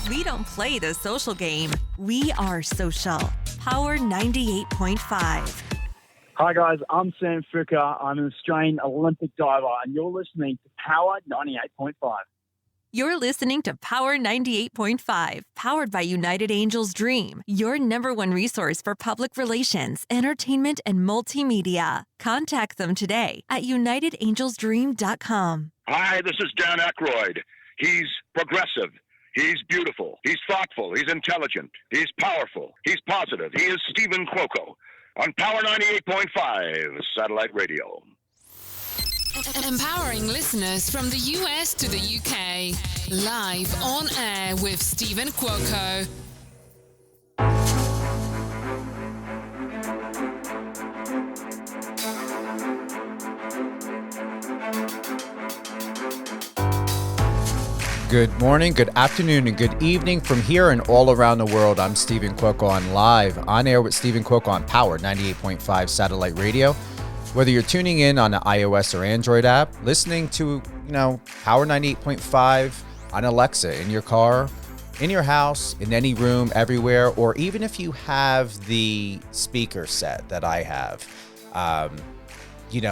We don't play the social game. We are social. Power 98.5. Hi guys, I'm Sam Fricker. I'm an Australian Olympic diver and you're listening to Power 98.5. You're listening to Power 98.5, powered by United Angels Dream, your number one resource for public relations, entertainment, and multimedia. Contact them today at unitedangelsdream.com. Hi, this is Dan Aykroyd. He's progressive. He's beautiful. He's thoughtful. He's intelligent. He's powerful. He's positive. He is Steven Cuoco on Power 98.5 satellite radio. Empowering listeners from the US to the UK. Live on air with Steven Cuoco. Good morning, good afternoon, and good evening from here and all around the world. I'm Steven Cuoco on air with Steven Cuoco on Power 98.5 satellite radio. Whether you're tuning in on the iOS or Android app, listening to, Power 98.5 on Alexa in your car, in your house, in any room, everywhere, or even if you have the speaker set that I have,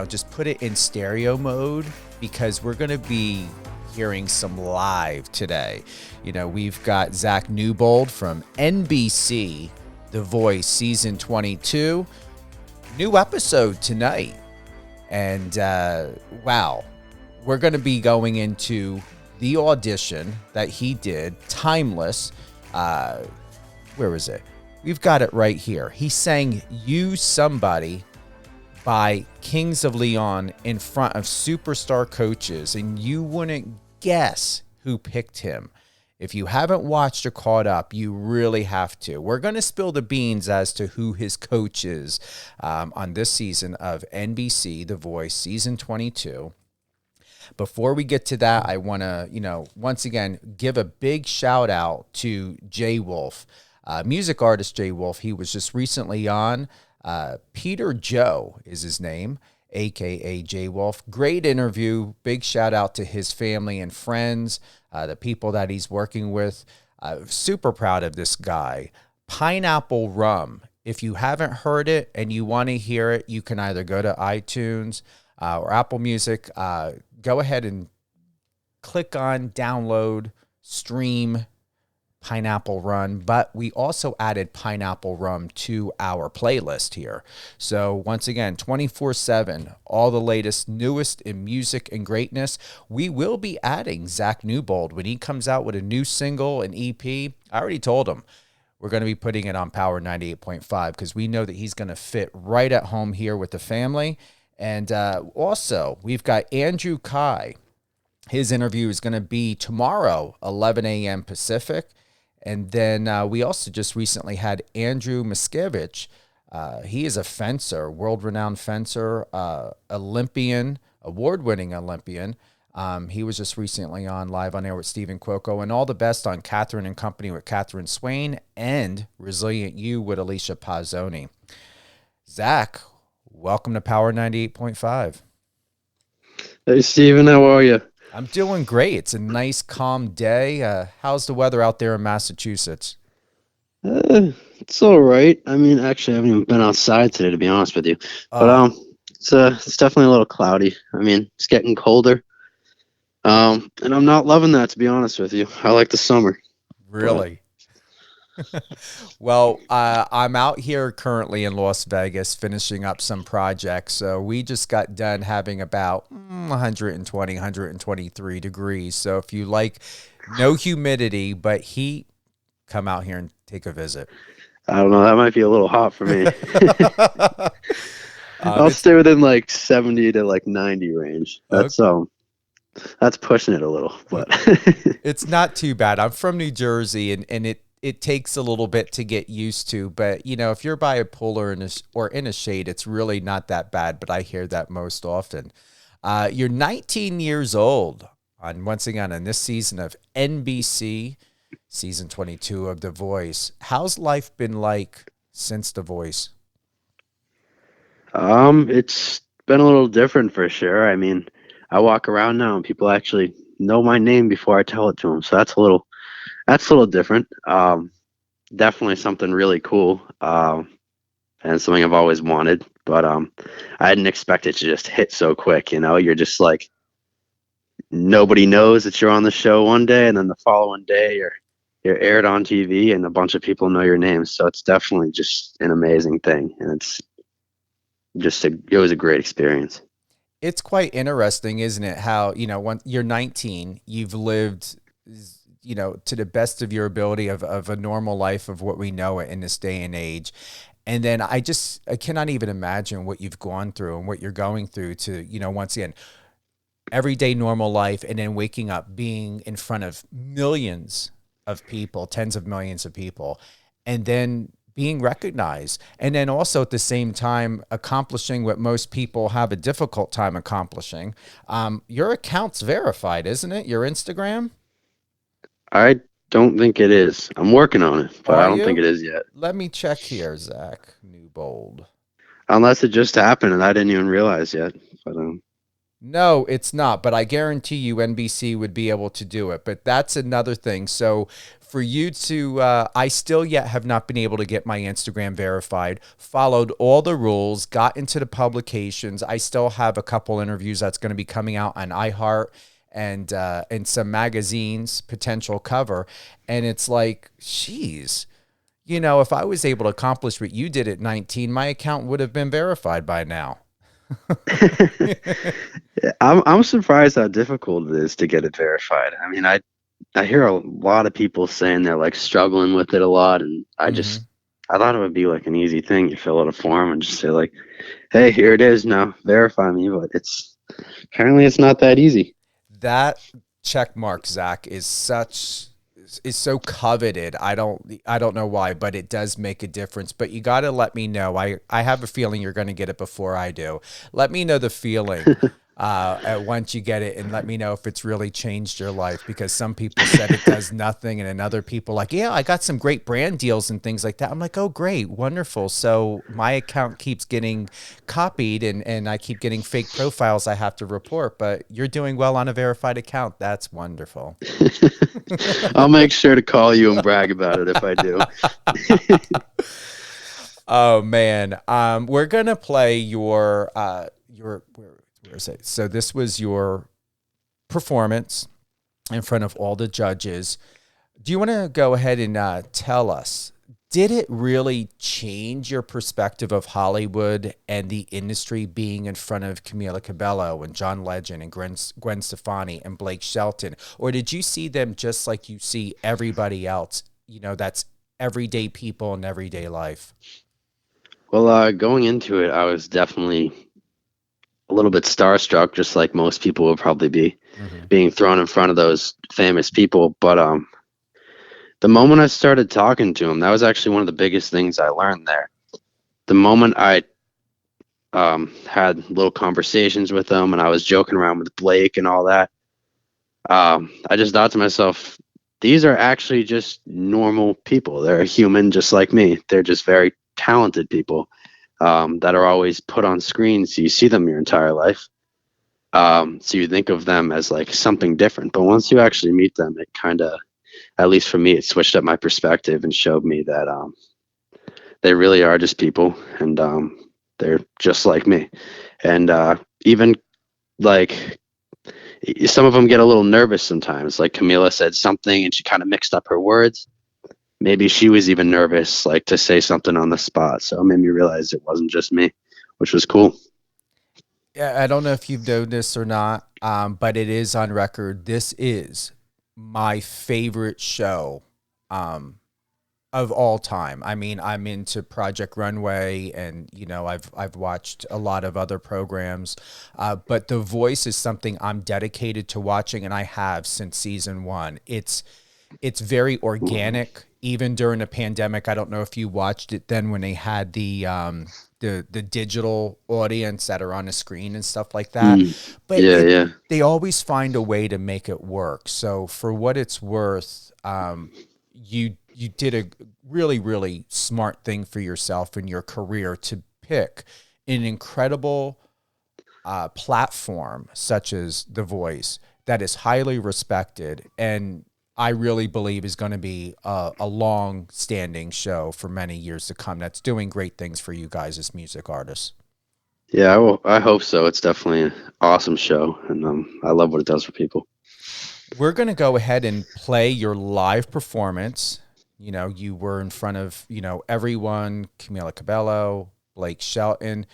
just put it in stereo mode because we're going to be hearing some live today. We've got Zach Newbould from NBC The Voice season 22. New episode tonight. And wow, we're going to be going into the audition that he did, Timeless. Where is it? We've got it right here. He sang You Somebody by Kings of Leon in front of superstar coaches, and you wouldn't guess who picked him. If you haven't watched or caught up, you really have to. We're going to spill the beans as to who his coach is on this season of NBC The Voice, season 22. Before we get to that, I want to, once again, give a big shout out to Jay Wolf, music artist Jay Wolf. He was just recently on. Peter Joe is his name, a.k.a. Jay Wolf. Great interview. Big shout out to his family and friends, the people that he's working with. Super proud of this guy. Pineapple Rum. If you haven't heard it and you want to hear it, you can either go to iTunes or Apple Music. Go ahead and click on download, stream Pineapple Rum, but we also added Pineapple Rum to our playlist here. So once again, 24/7, all the latest, newest in music and greatness. We will be adding Zach Newbould when he comes out with a new single, an EP. I already told him we're going to be putting it on Power 98.5 because we know that he's going to fit right at home here with the family. And also, we've got Andrew Kai. His interview is going to be tomorrow, 11 a.m. Pacific. And then we also just recently had Andrew Miskevich. He is a fencer, world-renowned fencer, Olympian, award-winning Olympian. He was just recently on Live on Air with Steven Cuoco. And all the best on Catherine and Company with Catherine Swain and Resilient You with Alicia Pazzoni. Zach, welcome to Power 98.5. Hey, Steven, how are you? I'm doing great. It's a nice, calm day. How's the weather out there in Massachusetts? It's all right. I mean, actually, I haven't even been outside today, to be honest with you. But it's definitely a little cloudy. I mean, it's getting colder. And I'm not loving that, to be honest with you. I like the summer. Really? Well, I'm out here currently in Las Vegas finishing up some projects. So we just got done having about 120, 123 degrees. So if you like no humidity but heat, come out here and take a visit. I don't know. That might be a little hot for me. I'll stay within like 70 to like 90 range. That's pushing it a little, but it's not too bad. I'm from New Jersey, and it takes a little bit to get used to, but if you're by a pool or in a shade, it's really not that bad. But I hear that most often. You're 19 years old once again on this season of NBC, season 22 of The Voice. How's life been like since The Voice? It's been a little different for sure. I mean, I walk around now and people actually know my name before I tell it to them, so that's That's a little different. Definitely something really cool, and something I've always wanted. But I didn't expect it to just hit so quick. You're just like nobody knows that you're on the show one day, and then the following day you're aired on TV, and a bunch of people know your name. So it's definitely just an amazing thing, and it was a great experience. It's quite interesting, isn't it? How, when you're 19, you've lived, to the best of your ability of a normal life of what we know it in this day and age. And then I cannot even imagine what you've gone through and what you're going through to, once again, everyday normal life, and then waking up being in front of millions of people, tens of millions of people, and then being recognized. And then also at the same time, accomplishing what most people have a difficult time accomplishing. Your account's verified, isn't it? Your Instagram? I don't think it is. I'm working on it, but I don't think it is yet. Let me check here, Zach Newbould. Unless it just happened and I didn't even realize yet. But No, it's not, but I guarantee you NBC would be able to do it. But that's another thing. So for you to, I still yet have not been able to get my Instagram verified, followed all the rules, got into the publications. I still have a couple interviews that's going to be coming out on iHeart and some magazines, potential cover. And it's like, geez, if I was able to accomplish what you did at 19, my account would have been verified by now. I'm surprised how difficult it is to get it verified. I mean, I hear a lot of people saying they're like struggling with it a lot, and I thought it would be like an easy thing. You fill out a form and just say like, "Hey, here it is. Now verify me." But apparently it's not that easy. That check mark, Zach, is so coveted. I don't know why, but it does make a difference. But you got to let me know. I have a feeling you're going to get it before I do. Let me know the feeling once you get it, and let me know if it's really changed your life, because some people said it does nothing, and then other people like, yeah, I got some great brand deals and things like that. I'm like, oh, great, wonderful. So my account keeps getting copied, and I keep getting fake profiles I have to report, but you're doing well on a verified account. That's wonderful. I'll make sure to call you and brag about it if I do. Oh man. We're going to play your where is it? So this was your performance in front of all the judges. Do you want to go ahead and tell us, did it really change your perspective of Hollywood and the industry being in front of Camila Cabello and John Legend and Gwen Stefani and Blake Shelton? Or did you see them just like you see everybody else, that's everyday people in everyday life? Well, going into it, I was definitely a little bit starstruck, just like most people would probably be, being thrown in front of those famous people. But the moment I started talking to them, that was actually one of the biggest things I learned there. The moment I had little conversations with them and I was joking around with Blake and all that, I just thought to myself, these are actually just normal people. They're human just like me. They're just very talented people that are always put on screen, so you see them your entire life. So you think of them as like something different. But once you actually meet them, it kind of, at least for me, it switched up my perspective and showed me that they really are just people, and they're just like me. And even like some of them get a little nervous sometimes. Like Camila said something and she kind of mixed up her words. Maybe she was even nervous, like to say something on the spot. So it made me realize it wasn't just me, which was cool. Yeah, I don't know if you've known this or not, but it is on record. This is my favorite show of all time. I mean, I'm into Project Runway, and I've watched a lot of other programs, but The Voice is something I'm dedicated to watching, and I have since season 1. It's very organic. Even during the pandemic, I don't know if you watched it then when they had the digital audience that are on the screen and stuff like that. But they always find a way to make it work. So for what it's worth, you did a really, really smart thing for yourself in your career to pick an incredible platform such as The Voice that is highly respected. And I really believe is going to be a long-standing show for many years to come. That's doing great things for you guys as music artists. Yeah, I hope so. It's definitely an awesome show, and I love what it does for people. We're going to go ahead and play your live performance. You know, you were in front of, everyone, Camila Cabello, Blake Shelton.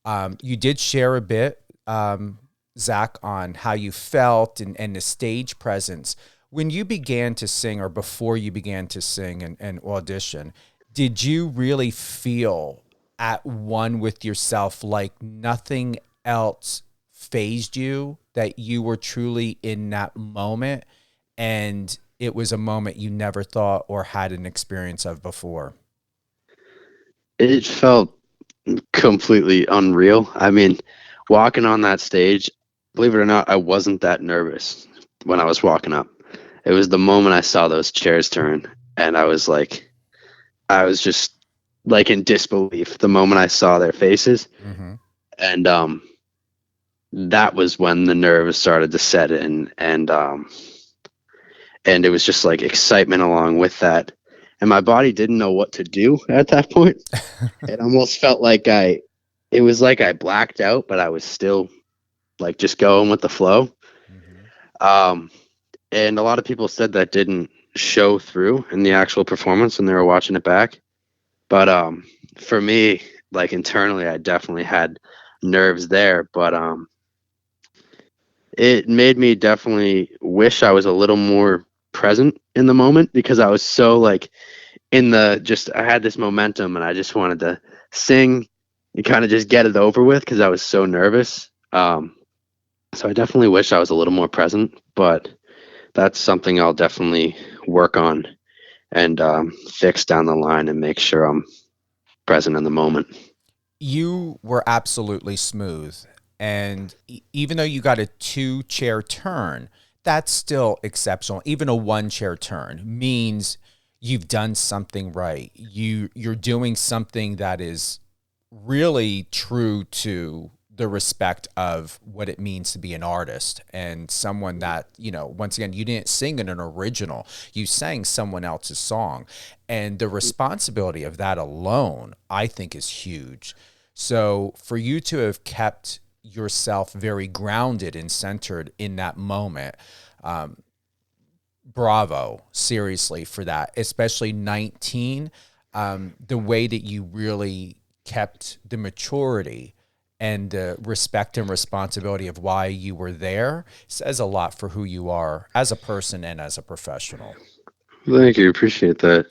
You did share a bit, Zach, on how you felt and the stage presence. When you began to sing, or before you began to sing and audition, did you really feel at one with yourself, like nothing else fazed you, that you were truly in that moment and it was a moment you never thought or had an experience of before? It felt completely unreal. I mean, walking on that stage, believe it or not, I wasn't that nervous when I was walking up. It was the moment I saw those chairs turn, and I was just like in disbelief the moment I saw their faces. Mm-hmm. And that was when the nerves started to set in, and it was just like excitement along with that. And my body didn't know what to do at that point. It almost felt like it was like I blacked out, but I was still like just going with the flow. Mm-hmm. And a lot of people said that didn't show through in the actual performance when they were watching it back. But for me, like internally, I definitely had nerves there. But it made me definitely wish I was a little more present in the moment, because I was so like I had this momentum and I just wanted to sing and kind of just get it over with because I was so nervous. So I definitely wish I was a little more present, but that's something I'll definitely work on and fix down the line and make sure I'm present in the moment. You were absolutely smooth. And even though you got a 2-chair turn, that's still exceptional. Even a 1-chair turn means you've done something right. You're doing something that is really true to the respect of what it means to be an artist and someone that, once again, you didn't sing in an original, you sang someone else's song. And the responsibility of that alone, I think, is huge. So for you to have kept yourself very grounded and centered in that moment, bravo, seriously, for that, especially 19, the way that you really kept the maturity and the respect and responsibility of why you were there says a lot for who you are as a person and as a professional. Thank you. Appreciate that.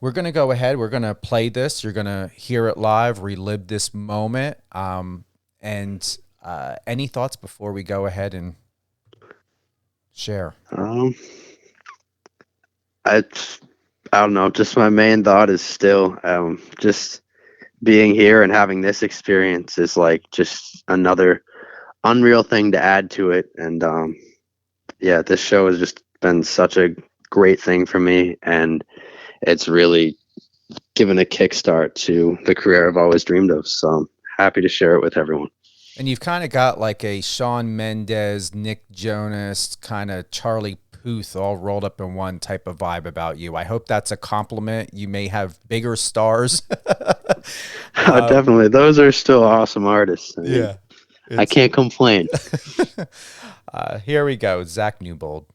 We're going to go ahead. We're going to play this. You're going to hear it live, relive this moment. And any thoughts before we go ahead and share? I don't know. Just my main thought is still just being here and having this experience is like just another unreal thing to add to it. And this show has just been such a great thing for me, and it's really given a kickstart to the career I've always dreamed of. So I'm happy to share it with everyone. And you've kind of got like a Shawn Mendes, Nick Jonas, kind of Charlie Puth all rolled up in one type of vibe about you. I hope that's a compliment. You may have bigger stars. Definitely. Those are still awesome artists. I mean, Yeah. I can't complain. Here we go. Zach Newbould.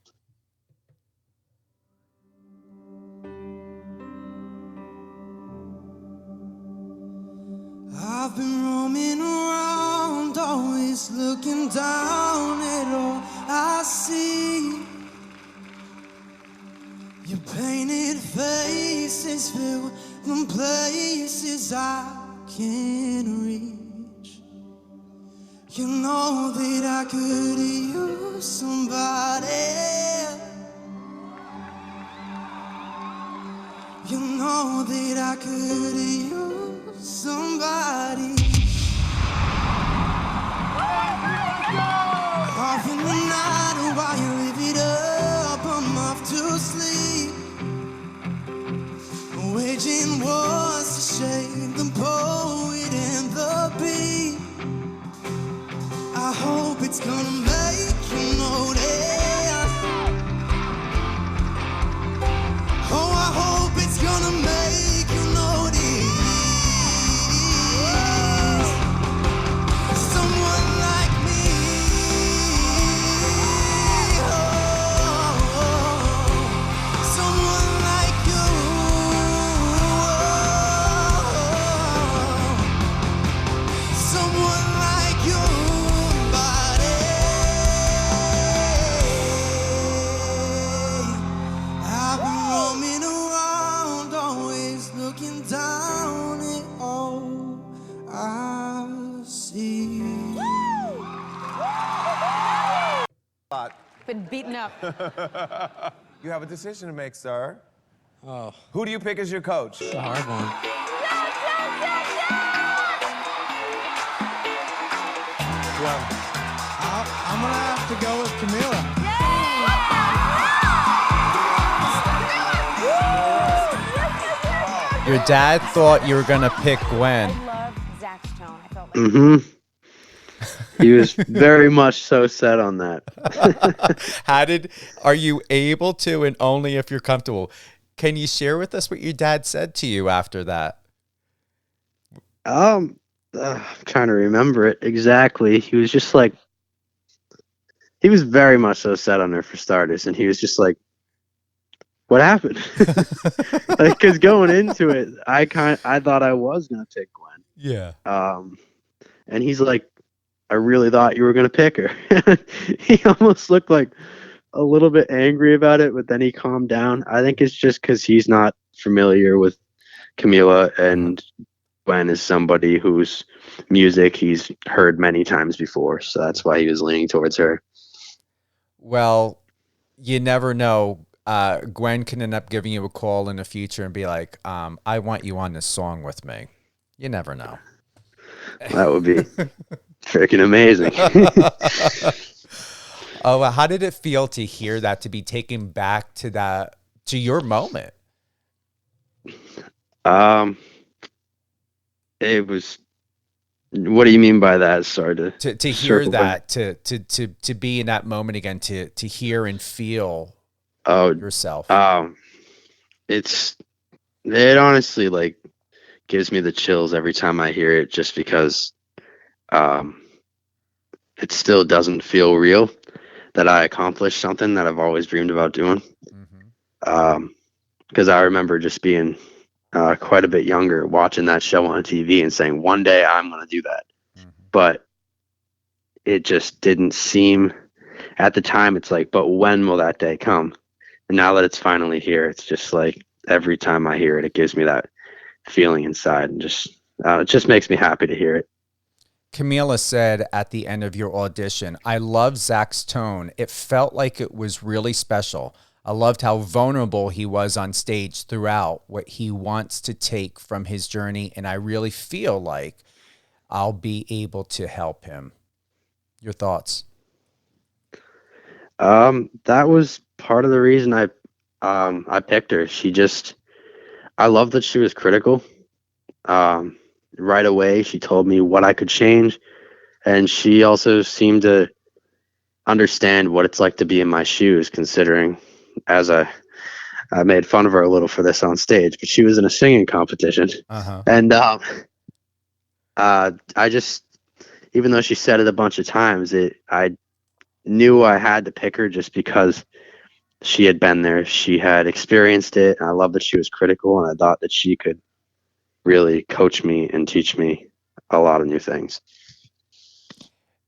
I've been roaming around, always looking down at all I see. Your painted faces fill the places I can't reach. You know that I could use somebody. You know that I could use somebody. Off in the night while you live it up, I'm off to sleep. Waging wars to shake the poet and the beat. I hope it's gonna make you notice. been beaten up. You have a decision to make, sir. Oh. Who do you pick as your coach? It's a hard one. Well, I'm gonna have to go with Camila. Your dad thought you were gonna pick Gwen. I love Zach's tone. I felt like He was very much so set on that. Are you able to, and only if you're comfortable, can you share with us what your dad said to you after that? I'm trying to remember it exactly. He was just like, he was very much so set on her for starters, and he was just like, what happened? Because going into it, I thought I was gonna pick Gwen. Yeah. And he's like, I really thought you were gonna pick her. He almost looked like a little bit angry about it, but then he calmed down. I think it's just because he's not familiar with Camila, and Gwen is somebody whose music he's heard many times before, so that's why he was leaning towards her. Well, you never know. Gwen can end up giving you a call in the future and be like, I want you on this song with me. You never know. That would be freaking amazing. Oh, how did it feel to hear that, to be taken back to your moment? It was, what do you mean by that? Sorry to hear that, to be in that moment again, to hear and feel yourself. It honestly like gives me the chills every time I hear it, just because it still doesn't feel real that I accomplished something that I've always dreamed about doing. Because I remember just being quite a bit younger, watching that show on TV and saying, one day I'm going to do that. But it just didn't seem, at the time, it's like, but when will that day come? And now that it's finally here, it's just like every time I hear it, it gives me that feeling inside, and just it just makes me happy to hear it. Camila said at the end of your audition, I love Zach's tone. It felt like it was really special. I loved how vulnerable he was on stage throughout what he wants to take from his journey, and I really feel like I'll be able to help him. Your thoughts? That was part of the reason I picked her. I love that she was critical. Right away, she told me what I could change, and she also seemed to understand what it's like to be in my shoes, considering, as I made fun of her a little for this on stage, but she was in a singing competition. And I just, even though she said it a bunch of times, I knew I had to pick her just because she had been there. She had experienced it. And I love that she was critical, and I thought that she could really coach me and teach me a lot of new things.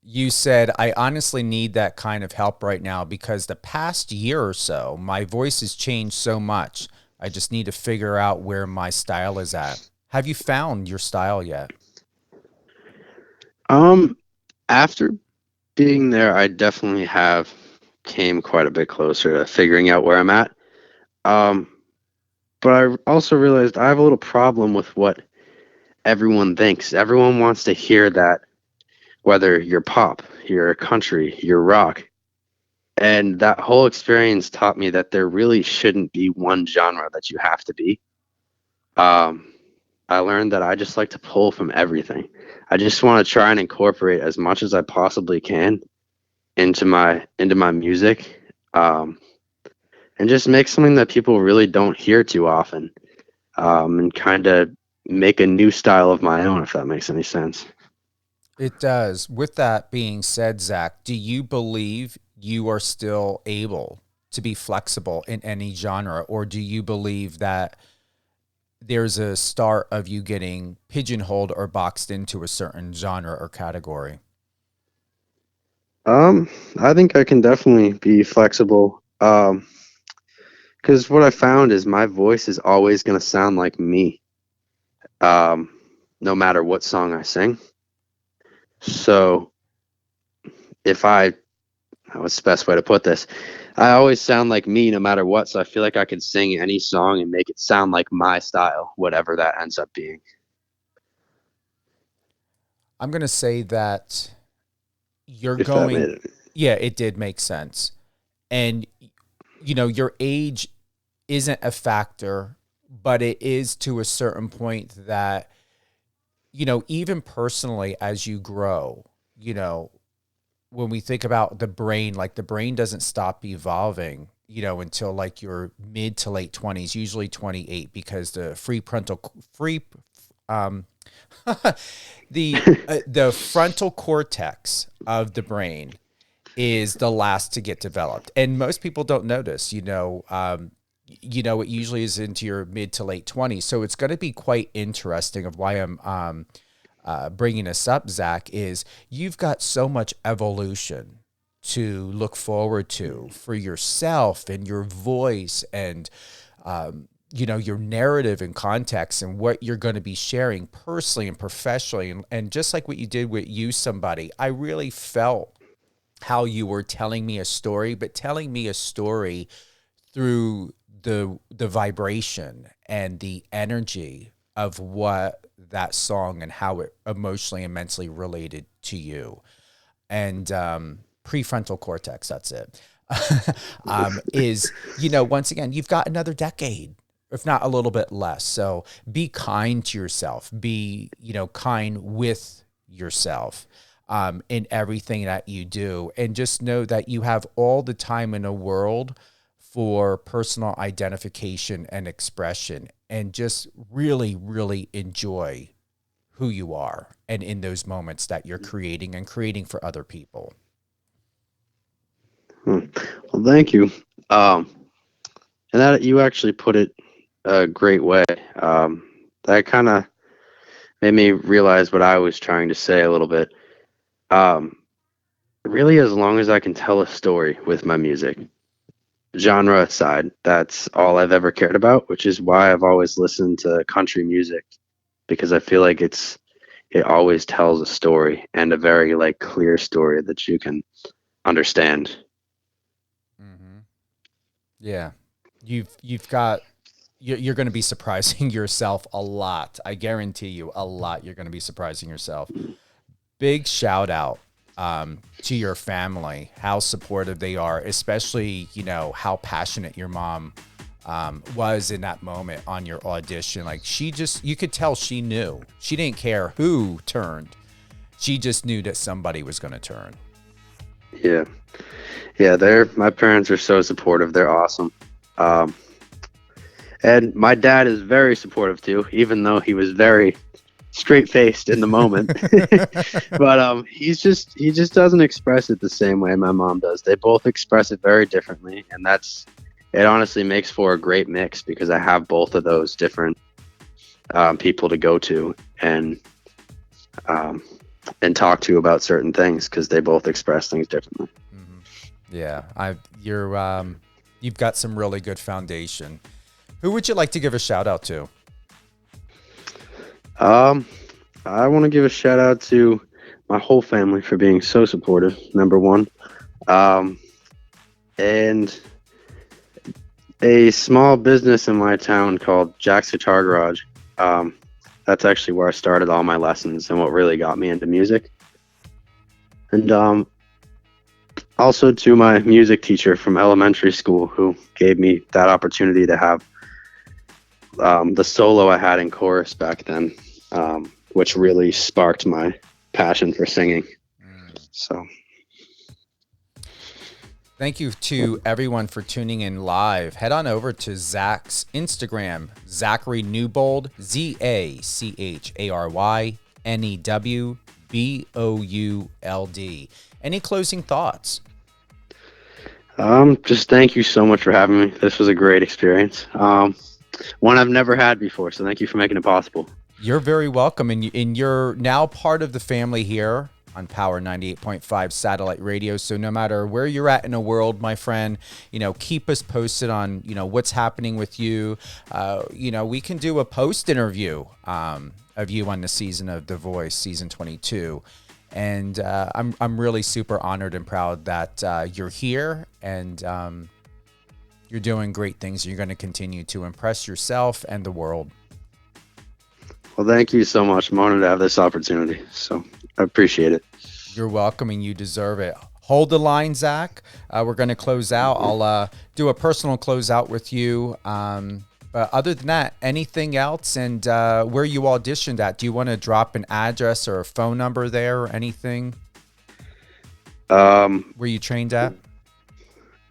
You said, I honestly need that kind of help right now because the past year or so, my voice has changed so much. I just need to figure out where my style is at. Have you found your style yet? After being there, I definitely have came quite a bit closer to figuring out where I'm at. But I also realized I have a little problem with what everyone thinks. Everyone wants to hear that, whether you're pop, you're country, you're rock. And that whole experience taught me that there really shouldn't be one genre that you have to be. I learned that I just like to pull from everything. I just want to try and incorporate as much as I possibly can into my music, and just make something that people really don't hear too often, and kind of make a new style of my own, if that makes any sense. It does. With that being said, Zach, do you believe you are still able to be flexible in any genre, or do you believe that there's a start of you getting pigeonholed or boxed into a certain genre or category? I think I can definitely be flexible. Because what I found is my voice is always going to sound like me, no matter what song I sing. So if I what's the best way to put this? I always sound like me no matter what, so I feel like I can sing any song and make it sound like my style, whatever that ends up being. I'm going to say that you're If that going, made it. yeah, it did make sense. And, you know, your age isn't a factor, but it is to a certain point that, you know, even personally as you grow, you know, when we think about the brain, like the brain doesn't stop evolving, you know, until like your mid to late 20s, usually 28, because the the frontal cortex of the brain is the last to get developed, and most people don't notice. It usually is into your mid to late 20s, so it's going to be quite interesting. Of why I'm bringing this up, Zach, is you've got so much evolution to look forward to for yourself and your voice and your narrative and context and what you're going to be sharing personally and professionally. And just like what you did with You Somebody, I really felt how you were telling me a story, but telling me a story through the vibration and the energy of what that song and how it emotionally and mentally related to you. And prefrontal cortex, that's it, is, once again, you've got another decade, if not a little bit less. So be kind to yourself, be, kind with yourself in everything that you do. And just know that you have all the time in the world for personal identification and expression, and just really, really enjoy who you are and in those moments that you're creating and creating for other people. Well, thank you. And that you actually put it a great way. That kind of made me realize what I was trying to say a little bit. Really, as long as I can tell a story with my music, genre aside, that's all I've ever cared about, which is why I've always listened to country music, because I feel like it always tells a story, and a very clear story that you can understand. Mm-hmm. Yeah, you're going to be surprising yourself a lot. I guarantee you a lot. You're going to be surprising yourself. Big shout out to your family, how supportive they are, especially, how passionate your mom was in that moment on your audition. You could tell she knew. She didn't care who turned. She just knew that somebody was going to turn. Yeah. My parents are so supportive. They're awesome. And my dad is very supportive too, even though he was very straight-faced in the moment. But he just doesn't express it the same way my mom does. They both express it very differently, and it honestly makes for a great mix, because I have both of those different people to go to and talk to about certain things, because they both express things differently. Mm-hmm. Yeah, you've got some really good foundation. Who would you like to give a shout out to? I want to give a shout out to my whole family for being so supportive, number one. And a small business in my town called Jack's Guitar Garage. That's actually where I started all my lessons and what really got me into music. And also to my music teacher from elementary school, who gave me that opportunity to have the solo I had in chorus back then, which really sparked my passion for singing. So thank you to everyone for tuning in live. Head on over to Zach's Instagram, Zachary Newbould, Zachary Newbould. Any closing thoughts? Just thank you so much for having me. This was a great experience. One I've never had before, so thank you for making it possible. You're very welcome, and you're now part of the family here on Power 98.5 satellite radio. So no matter where you're at in the world, my friend, keep us posted on, what's happening with you. We can do a post interview of you on the season of The Voice, season 22. And I'm really super honored and proud that you're here, and you're doing great things. You're going to continue to impress yourself and the world. Well, thank you so much. I'm honored to have this opportunity, so I appreciate it. You're welcome, and you deserve it. Hold the line, Zach. We're going to close out. I'll do a personal closeout with you. But other than that, anything else, and where you auditioned at? Do you want to drop an address or a phone number there or anything? Where you trained at?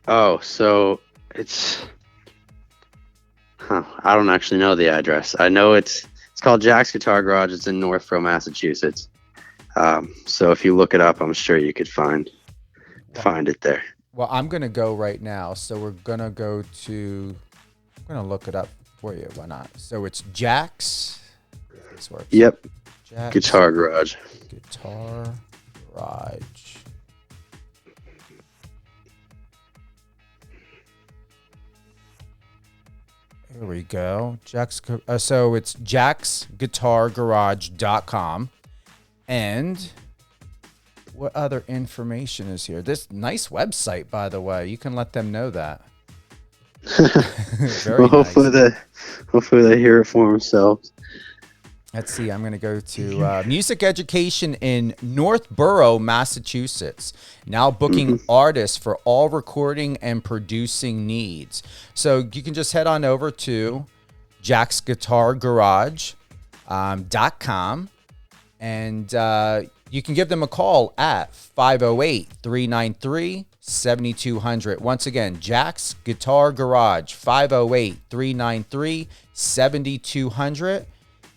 Oh, so it's... I don't actually know the address. I know it's called Jack's Guitar Garage. It's in Northborough, Massachusetts. So if you look it up, I'm sure you could find it there. Well, I'm going to go right now. So we're going to go to... I'm going to look it up for you. Why not? So it's Jack's. This works. Yep. Jack's Guitar Garage. Guitar Garage. Here we go. So it's jacksguitargarage.com. And what other information is here? This nice website, by the way. You can let them know that. Very well, hopefully they hear it for themselves. Let's see. I'm going to go to music education in Northborough, Massachusetts. Now booking artists for all recording and producing needs. So you can just head on over to jacksguitargarage.com and you can give them a call at 508-393-7200. Once again, Jack's Guitar Garage, 508-393-7200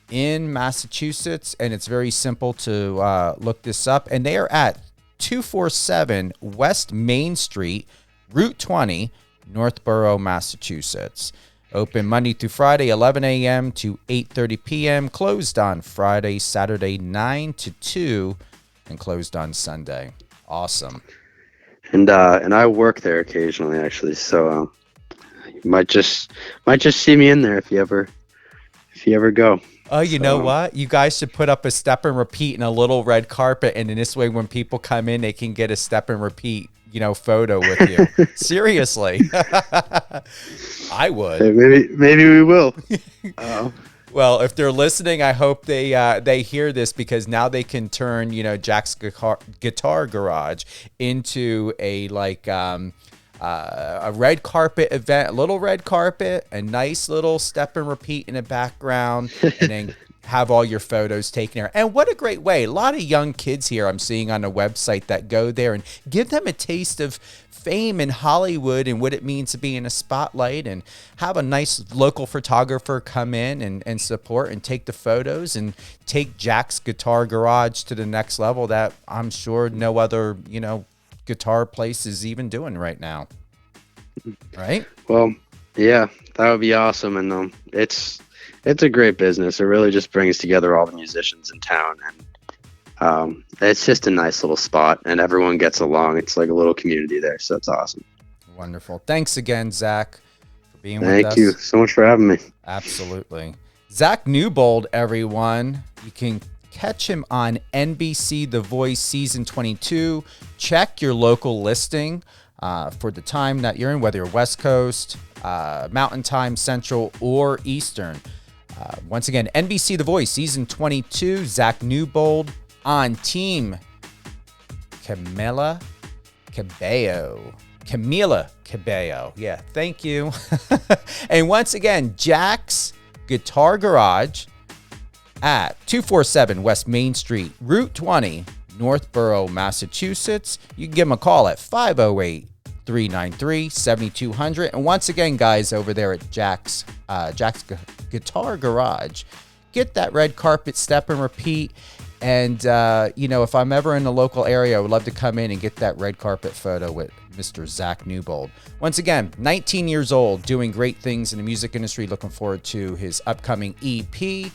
in Massachusetts. And it's very simple to look this up. And they are at 247 West Main Street, Route 20, Northborough, Massachusetts. Open Monday through Friday, 11 a.m. to 8:30 p.m. Closed on Friday, Saturday, 9 to 2, and closed on Sunday. Awesome. And I work there occasionally, actually. So you might just see me in there if you ever go. Oh, you know what? You guys should put up a step and repeat and a little red carpet, and in this way, when people come in, they can get a step and repeat, photo with you. Seriously. I would. Hey, maybe we will. Well, if they're listening, I hope they hear this, because now they can turn, Jack's Guitar Garage into a red carpet event, a little red carpet, a nice little step and repeat in the background, and then have all your photos taken there. And what a great way. A lot of young kids here I'm seeing on the website that go there, and give them a taste of fame in Hollywood and what it means to be in a spotlight, and have a nice local photographer come in and support and take the photos and take Jack's Guitar Garage to the next level that I'm sure no other, guitar place is even doing right now. Right? Well, yeah, that would be awesome. And it's a great business. It really just brings together all the musicians in town, and it's just a nice little spot, and everyone gets along. It's like a little community there, so it's awesome. Wonderful. Thanks again, Zach, for being with us. Thank you so much for having me. Absolutely. Zach Newbould, everyone. You can catch him on NBC The Voice Season 22. Check your local listing for the time that you're in, whether you're West Coast, Mountain Time, Central, or Eastern. Once again, NBC The Voice Season 22. Zach Newbould on Team Camila Cabello. Yeah, thank you. And once again, Jack's Guitar Garage at 247 West Main Street, Route 20, Northborough, Massachusetts. You can give them a call at 508-393-7200. And once again, guys, over there at Jack's Guitar Garage, get that red carpet step and repeat. And, if I'm ever in the local area, I would love to come in and get that red carpet photo with Mr. Zach Newbould. Once again, 19 years old, doing great things in the music industry. Looking forward to his upcoming EP,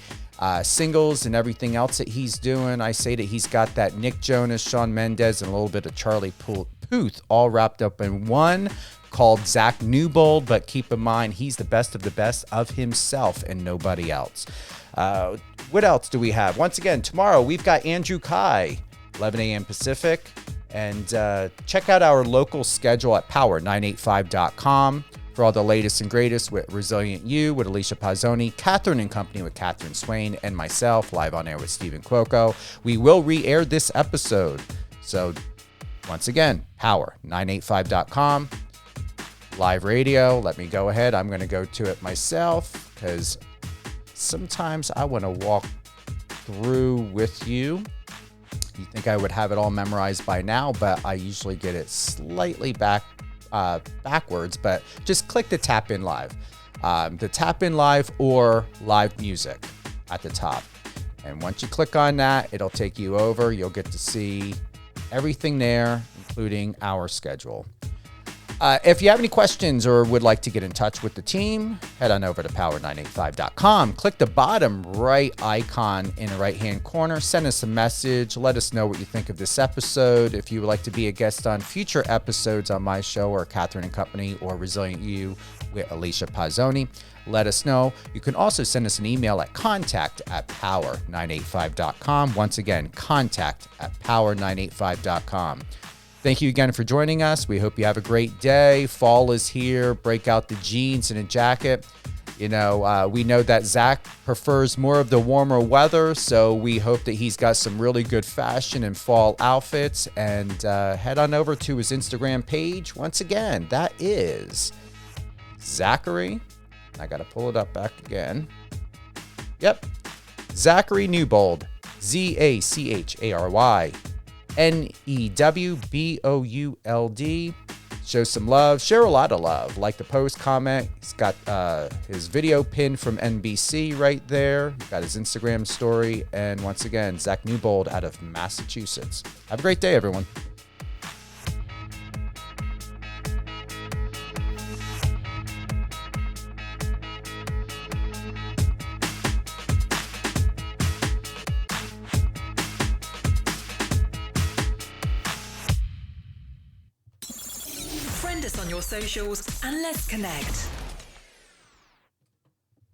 singles, and everything else that he's doing. I say that he's got that Nick Jonas, Shawn Mendes, and a little bit of Charlie Puth all wrapped up in one, called Zach Newbould. But keep in mind, he's the best of the best of himself and nobody else. What else do we have? Once again, tomorrow we've got Andrew Kai 11 a.m. Pacific. And check out our local schedule at power985.com for all the latest and greatest with Resilient You with Alicia Pazzoni, Catherine and Company with Catherine Swain, and myself, live on air with Steven Cuoco. We will re-air this episode. So once again, power985.com, live radio. Let me go ahead. I'm going to go to it myself because sometimes I want to walk through with you. You think I would have it all memorized by now, but I usually get it slightly backwards. But just click the tap in live, the tap in live or live music at the top. And once you click on that, it'll take you over. You'll get to see everything there, including our schedule. If you have any questions or would like to get in touch with the team, head on over to power985.com. Click the bottom right icon in the right-hand corner. Send us a message. Let us know what you think of this episode. If you would like to be a guest on future episodes on my show or Catherine and Company or Resilient You with Alicia Pazzoni, let us know. You can also send us an email at contact@power985.com. Once again, contact@power985.com. Thank you again for joining us. We hope you have a great day. Fall is here. Break out the jeans and a jacket. You know, we know that Zach prefers more of the warmer weather, so we hope that he's got some really good fashion and fall outfits. And head on over to his Instagram page. Once again, that is Zachary. I got to pull it up back again. Yep. Zachary Newbould. ZACHARY. Newbould. Show some love. Share a lot of love. Like the post, comment. He's got his video pinned from NBC right there. He's got his Instagram story. And once again, Zach Newbould out of Massachusetts. Have a great day, everyone. Friend us on your socials and let's connect.